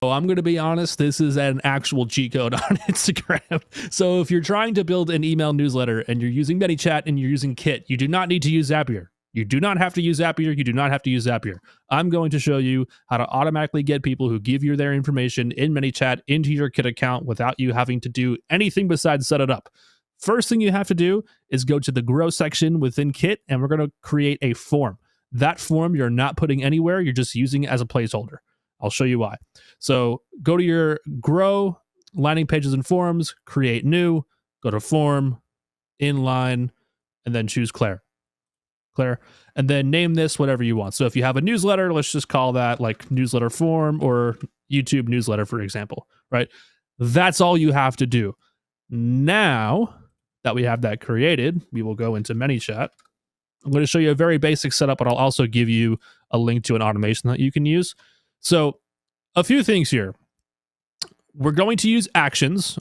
I'm going to be honest, this is an actual cheat code on Instagram. So if you're trying to build an email newsletter and you're using Manychat and you're using Kit, you do not need to use Zapier. You do not have to use Zapier. You do not have to use Zapier. I'm going to show you how to automatically get people who give you their information in Manychat into your Kit account without you having to do anything besides set it up. First thing you have to do is go to the Grow section within Kit, and we're going to create a form. That form you're not putting anywhere. You're just using it as a placeholder. I'll show you why. So go to your Grow, landing pages and forms, create new, go to form, inline, and then choose Claire, and then name this whatever you want. So if you have a newsletter, let's just call that like newsletter form or YouTube newsletter, for example, right? That's all you have to do. Now that we have that created, we will go into Manychat. I'm going to show you a very basic setup, but I'll also give you a link to an automation that you can use. So a few things here. We're going to use actions.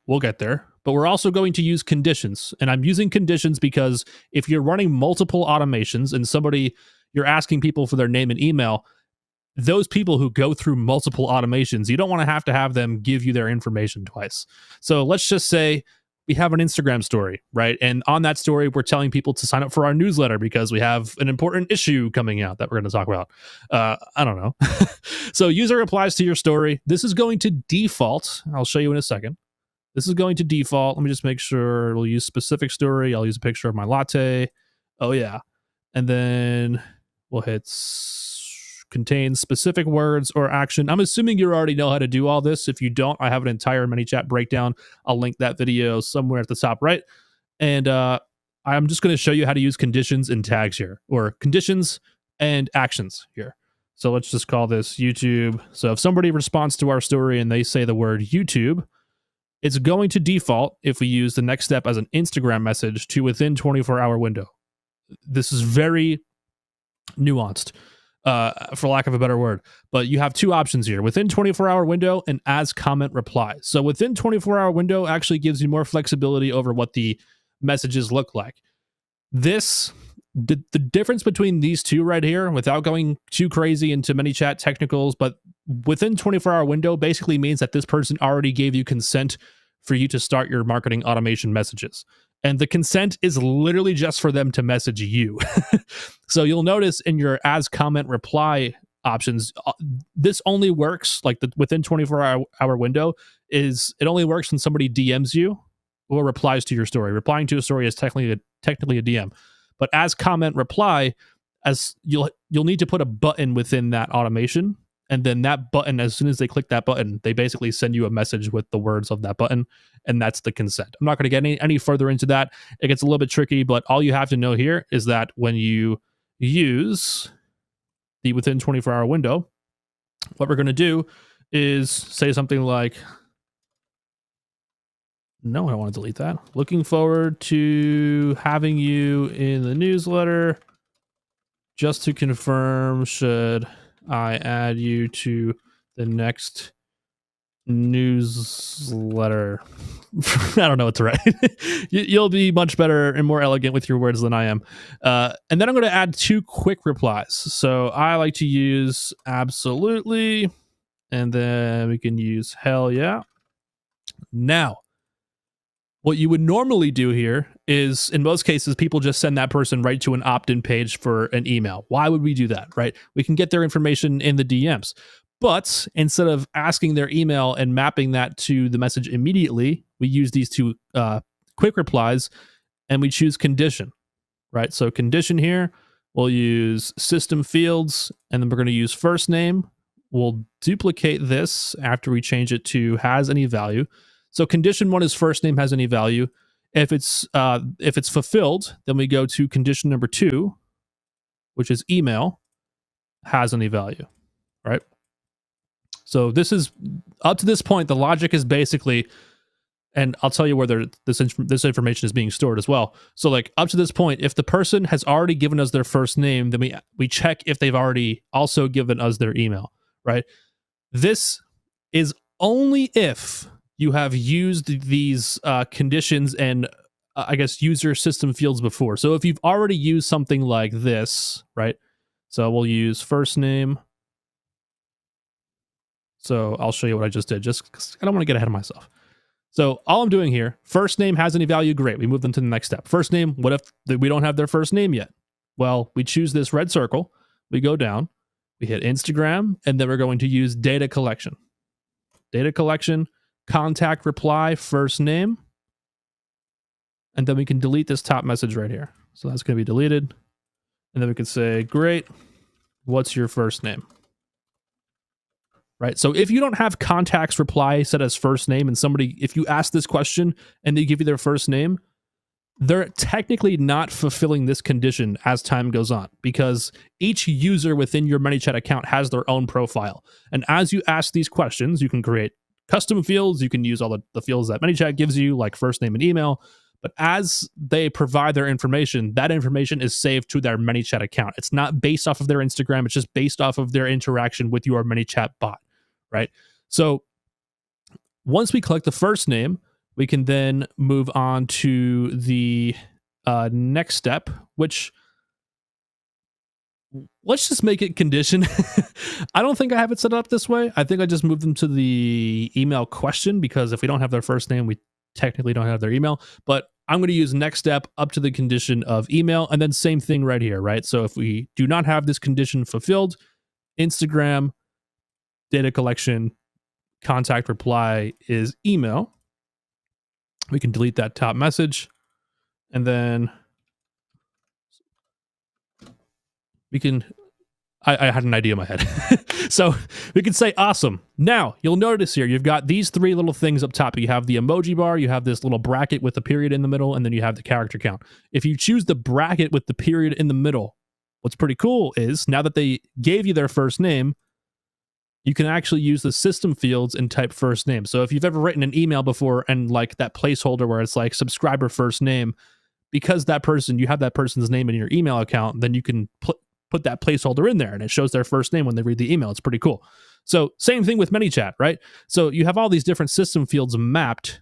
We'll get there. But we're also going to use conditions. And I'm using conditions because if you're running multiple automations and you're asking people for their name and email, those people who go through multiple automations, you don't want to have them give you their information twice. So let's just say we have an Instagram story, right? And on that story, we're telling people to sign up for our newsletter because we have an important issue coming out that we're going to talk about. I don't know. So user replies to your story. This is going to default. I'll show you in a second. This is going to default. Let me just make sure we'll use specific story. I'll use a picture of my latte. Oh, yeah. And then we'll hit contains specific words or action. I'm assuming you already know how to do all this. If you don't, I have an entire Manychat breakdown. I'll link that video somewhere at the top right. And I'm just going to show you how to use conditions and tags here, or conditions and actions here. So let's just call this YouTube. So if somebody responds to our story and they say the word YouTube, it's going to default if we use the next step as an Instagram message to within 24-hour window. This is very nuanced, for lack of a better word. But you have two options here: within 24-hour window and as comment reply. So within 24-hour window actually gives you more flexibility over what the messages look like. The difference between these two right here, without going too crazy into Manychat technicals, but within 24-hour window basically means that this person already gave you consent for you to start your marketing automation messages. And the consent is literally just for them to message you. So you'll notice in your as comment reply options, this only works like within 24-hour window it only works when somebody DMs you or replies to your story. Replying to a story is technically a DM. But as comment reply, as you'll need to put a button within that automation, and then that button, as soon as they click that button, they basically send you a message with the words of that button, and that's the consent. I'm not going to get any further into that. It gets a little bit tricky, but all you have to know here is that when you use the within 24-hour window, what we're going to do is say something like, no, I don't want to delete that. Looking forward to having you in the newsletter. Just to confirm, should I add you to the next newsletter? I don't know what to write. You'll be much better and more elegant with your words than I am. And then I'm going to add two quick replies. So I like to use absolutely, and then we can use hell yeah. Now, what you would normally do here is, in most cases, people just send that person right to an opt-in page for an email. Why would we do that, right? We can get their information in the DMs. But instead of asking their email and mapping that to the message immediately, we use these two quick replies, and we choose condition, right? So condition here, we'll use system fields, and then we're going to use first name. We'll duplicate this after we change it to has any value. So condition one is first name has any value. If it's fulfilled, then we go to condition number 2, which is email has any value, right? So this is up to this point. The logic is basically, and I'll tell you where this information is being stored as well. So like up to this point, if the person has already given us their first name, then we check if they've already also given us their email, right? This is only if you have used these conditions and I guess user system fields before. So if you've already used something like this, right? So we'll use first name. So I'll show you what I just did, just because I don't want to get ahead of myself. So all I'm doing here, first name has any value, great. We move them to the next step. First name, what if we don't have their first name yet? Well, we choose this red circle, we go down, we hit Instagram, and then we're going to use data collection. Data collection, contact reply, first name, and then we can delete this top message right here. So that's going to be deleted. And then we can say, great, what's your first name? Right. So if you don't have contacts reply set as first name, and somebody, if you ask this question and they give you their first name, they're technically not fulfilling this condition as time goes on, because each user within your Manychat account has their own profile. And as you ask these questions, you can create custom fields. You can use all the fields that Manychat gives you, like first name and email. But as they provide their information, that information is saved to their Manychat account. It's not based off of their Instagram. It's just based off of their interaction with your Manychat bot, right? So once we collect the first name, we can then move on to the next step, which, let's just make it condition. I don't think I have it set up this way. I think I just moved them to the email question, because if we don't have their first name, we technically don't have their email. But I'm going to use next step up to the condition of email, and then same thing right here, right? So if we do not have this condition fulfilled, Instagram, data collection, contact reply is email. We can delete that top message, and then we can, I had an idea in my head. So we can say, awesome. Now you'll notice here, you've got these three little things up top. You have the emoji bar, you have this little bracket with a period in the middle, and then you have the character count. If you choose the bracket with the period in the middle, what's pretty cool is now that they gave you their first name, you can actually use the system fields and type first name. So if you've ever written an email before and like that placeholder where it's like subscriber first name, because that person, you have that person's name in your email account, then you can put that placeholder in there and it shows their first name when they read the email. It's pretty cool. So same thing with Manychat, right? So you have all these different system fields mapped,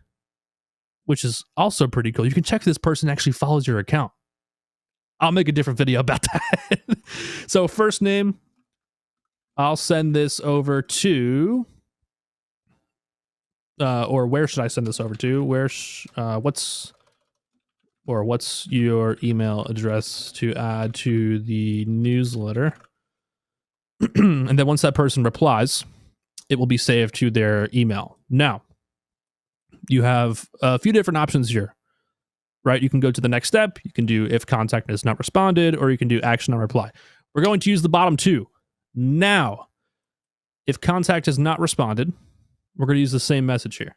which is also pretty cool. You can check if this person actually follows your account. I'll make a different video about that. So first name, I'll send this over to, or where should I send this over to? What's your email address to add to the newsletter? And then once that person replies, it will be saved to their email. Now, you have a few different options here, right? You can go to the next step. You can do if contact has not responded, or you can do action on reply. We're going to use the bottom two. Now, if contact has not responded, we're going to use the same message here.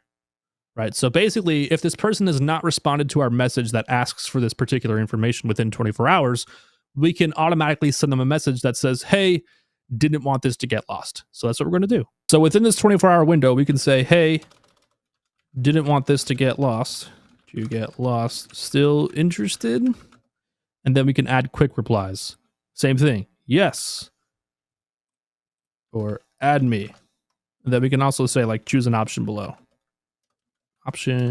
Right. So basically, if this person has not responded to our message that asks for this particular information within 24 hours, we can automatically send them a message that says, hey, didn't want this to get lost. So that's what we're going to do. So within this 24-hour window, we can say, hey, didn't want this to get lost. To get lost, still interested? And then we can add quick replies. Same thing. Yes. Or add me. And then we can also say, like, choose an option below. Option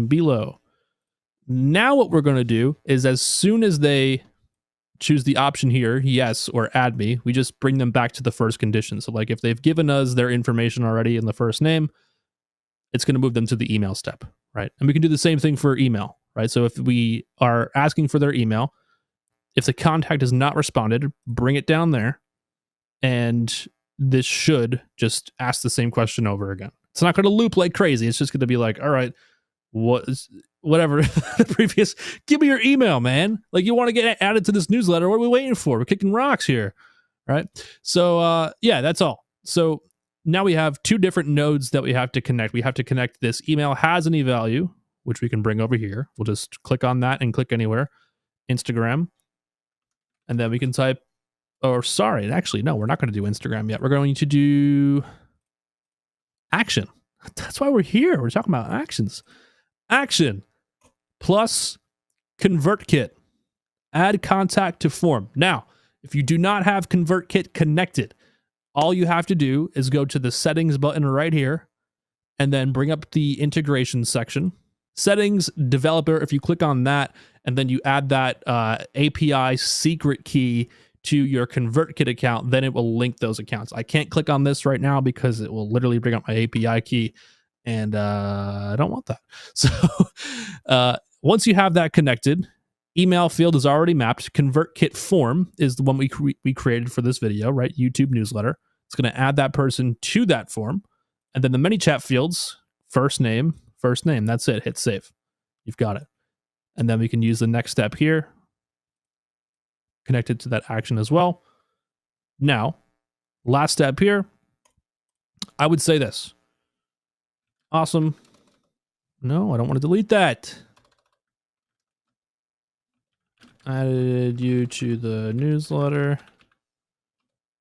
below. Now what we're going to do is, as soon as they choose the option here, yes, or add me, we just bring them back to the first condition. So like if they've given us their information already in the first name, it's going to move them to the email step, right? And we can do the same thing for email, right? So if we are asking for their email, if the contact has not responded, bring it down there, and this should just ask the same question over again. It's not going to loop like crazy. It's just going to be like, all right, whatever the previous, give me your email, man. Like, you want to get added to this newsletter. What are we waiting for? We're kicking rocks here. Right. So, yeah, that's all. So now we have two different nodes that we have to connect. We have to connect this email has any value, which we can bring over here. We'll just click on that and click anywhere. Instagram. And then we can type, or sorry, actually, no, we're not going to do Instagram yet. We're going to do action. That's why we're here. We're talking about actions. Action plus ConvertKit. Add contact to form. Now, if you do not have ConvertKit connected, all you have to do is go to the settings button right here and then bring up the integration section. Settings, developer, if you click on that and then you add that API secret key to your ConvertKit account, then it will link those accounts. I can't click on this right now because it will literally bring up my API key, and I don't want that. So once you have that connected, email field is already mapped. ConvertKit form is the one we created for this video, right? YouTube newsletter. It's going to add that person to that form. And then the Manychat fields, first name. That's it. Hit save. You've got it. And then we can use the next step here, connected to that action as well. Now, last step here, I would say this. Awesome. No, I don't want to delete that. Added you to the newsletter.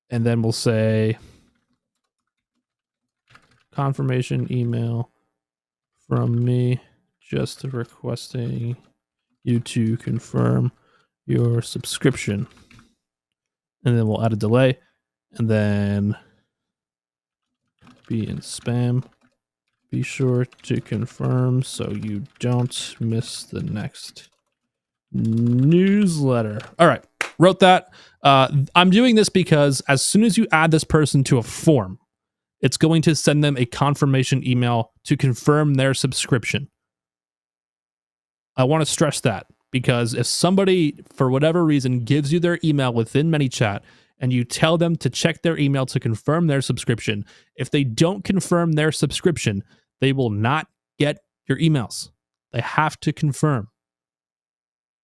And then we'll say confirmation email from me, just requesting you to confirm your subscription. And then we'll add a delay, and then be in spam. Be sure to confirm so you don't miss the next newsletter. All right, wrote that. I'm doing this because as soon as you add this person to a form, it's going to send them a confirmation email to confirm their subscription. I want to stress that, because if somebody, for whatever reason, gives you their email within Manychat and you tell them to check their email to confirm their subscription, if they don't confirm their subscription, they will not get your emails. They have to confirm.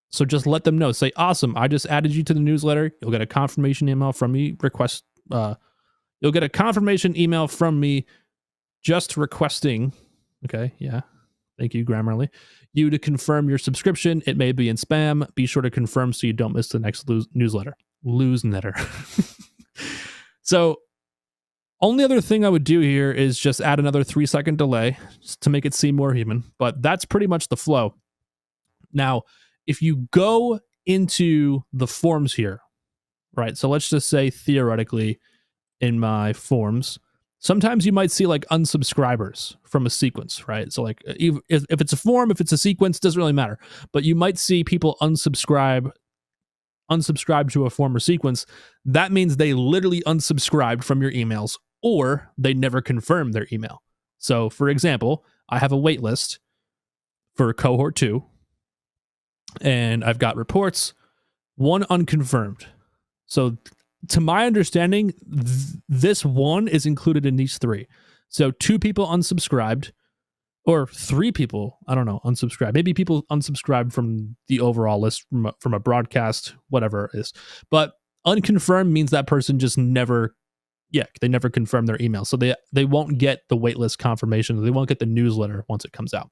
So just let them know. Say, awesome, I just added you to the newsletter. You'll get a confirmation email from me. You'll get a confirmation email from me just requesting, okay, yeah, thank you, Grammarly, you to confirm your subscription. It may be in spam. Be sure to confirm so you don't miss the next newsletter. So only other thing I would do here is just add another 3-second delay just to make it seem more human, but that's pretty much the flow. Now, if you go into the forms here, right? So let's just say theoretically in my forms, sometimes you might see like unsubscribers from a sequence, right? So like if it's a form, if it's a sequence, doesn't really matter. But you might see people unsubscribe to a form or sequence. That means they literally unsubscribed from your emails, or they never confirmed their email. So for example, I have a wait list for cohort 2, and I've got reports, 1 unconfirmed. So to my understanding, this 1 is included in these 3. So 2 people unsubscribed, or 3 people, I don't know, unsubscribed. Maybe people unsubscribed from the overall list from a broadcast, whatever it is. But unconfirmed means that person just never, they never confirmed their email. So they won't get the waitlist confirmation. They won't get the newsletter once it comes out.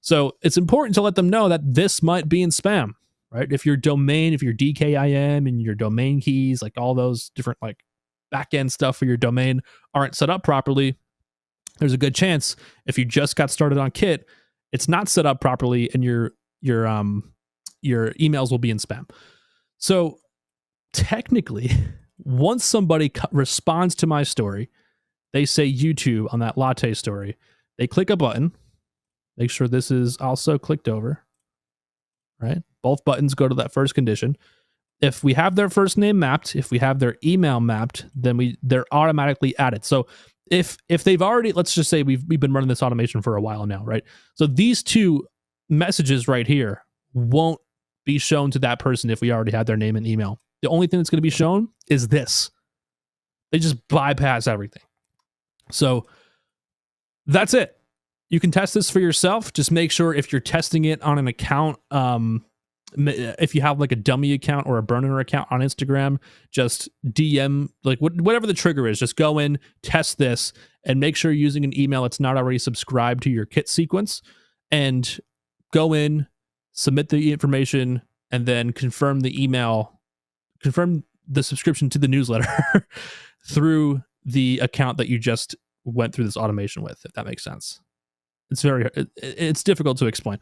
So it's important to let them know that this might be in spam. Right? If your domain, if your DKIM and your domain keys, like all those different like backend stuff for your domain aren't set up properly, there's a good chance if you just got started on Kit, it's not set up properly, and your emails will be in spam. So technically, once somebody responds to my story, they say YouTube on that latte story, they click a button, make sure this is also clicked over, right? Both buttons go to that first condition. If we have their first name mapped, if we have their email mapped, then they're automatically added. So if they've already, let's just say we've been running this automation for a while now, right? So these 2 messages right here won't be shown to that person if we already had their name and email. The only thing that's going to be shown is this. They just bypass everything. So that's it. You can test this for yourself. Just make sure if you're testing it on an account, if you have like a dummy account or a burner account on Instagram, just DM, like whatever the trigger is, just go in, test this, and make sure you're using an email that's not already subscribed to your Kit sequence, and go in, submit the information, and then confirm the email, confirm the subscription to the newsletter through the account that you just went through this automation with, if that makes sense. It's difficult to explain,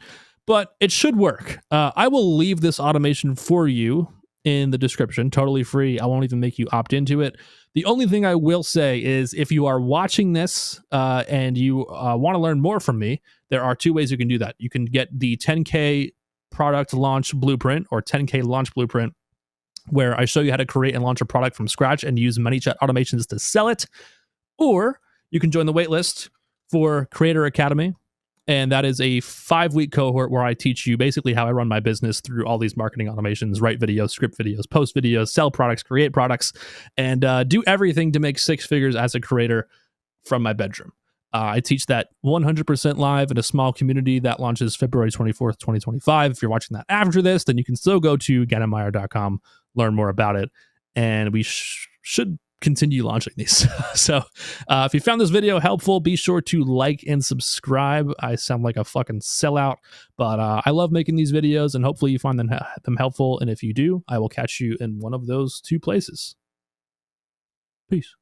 but it should work. I will leave this automation for you in the description, totally free. I won't even make you opt into it. The only thing I will say is if you are watching this and you want to learn more from me, there are 2 ways you can do that. You can get the 10K product launch blueprint or 10K launch blueprint where I show you how to create and launch a product from scratch and use Manychat automations to sell it. Or you can join the waitlist for Creator Academy. And that is a 5-week cohort where I teach you basically how I run my business through all these marketing automations, write videos, script videos, post videos, sell products, create products, and do everything to make 6 figures as a creator from my bedroom. I teach that 100% live in a small community that launches February 24th, 2025. If you're watching that after this, then you can still go to ganonmeyer.com, learn more about it, and we should continue launching these. So if you found this video helpful, be sure to like and subscribe. I sound like a fucking sellout, but I love making these videos, and hopefully you find them helpful. And if you do, I will catch you in one of those 2 places. Peace.